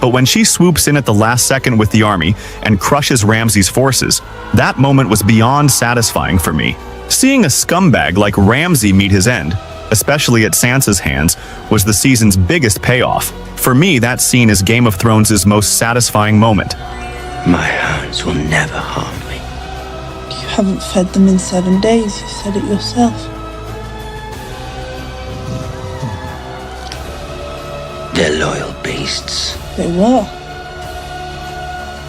But when she swoops in at the last second with the army and crushes Ramsay's forces, that moment was beyond satisfying for me. Seeing a scumbag like Ramsay meet his end, especially at Sansa's hands, was the season's biggest payoff. For me, that scene is Game of Thrones' most satisfying moment. My hounds will never harm me. You haven't fed them in 7 days, you said it yourself. They're loyal beasts. They were.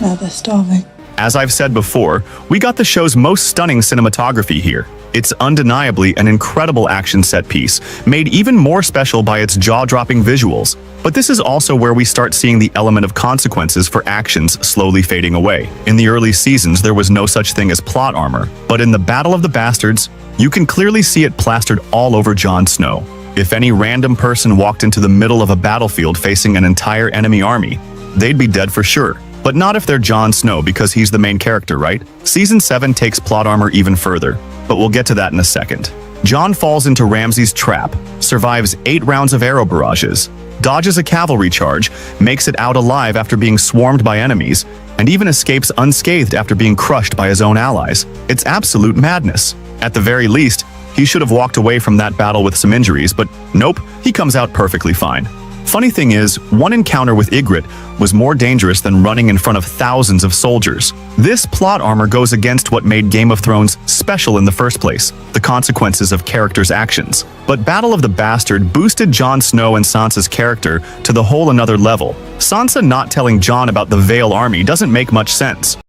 Now they're starving. As I've said before, we got the show's most stunning cinematography here. It's undeniably an incredible action set piece, made even more special by its jaw-dropping visuals. But this is also where we start seeing the element of consequences for actions slowly fading away. In the early seasons, there was no such thing as plot armor, but in the Battle of the Bastards, you can clearly see it plastered all over Jon Snow. If any random person walked into the middle of a battlefield facing an entire enemy army, they'd be dead for sure. But not if they're Jon Snow, because he's the main character, right? Season 7 takes plot armor even further, but we'll get to that in a second. Jon falls into Ramsay's trap, survives 8 rounds of arrow barrages, dodges a cavalry charge, makes it out alive after being swarmed by enemies, and even escapes unscathed after being crushed by his own allies. It's absolute madness. At the very least, he should have walked away from that battle with some injuries, but nope, he comes out perfectly fine. Funny thing is, one encounter with Ygritte was more dangerous than running in front of thousands of soldiers. This plot armor goes against what made Game of Thrones special in the first place, the consequences of characters' actions. But Battle of the Bastard boosted Jon Snow and Sansa's character to the whole another level. Sansa not telling Jon about the Vale army doesn't make much sense.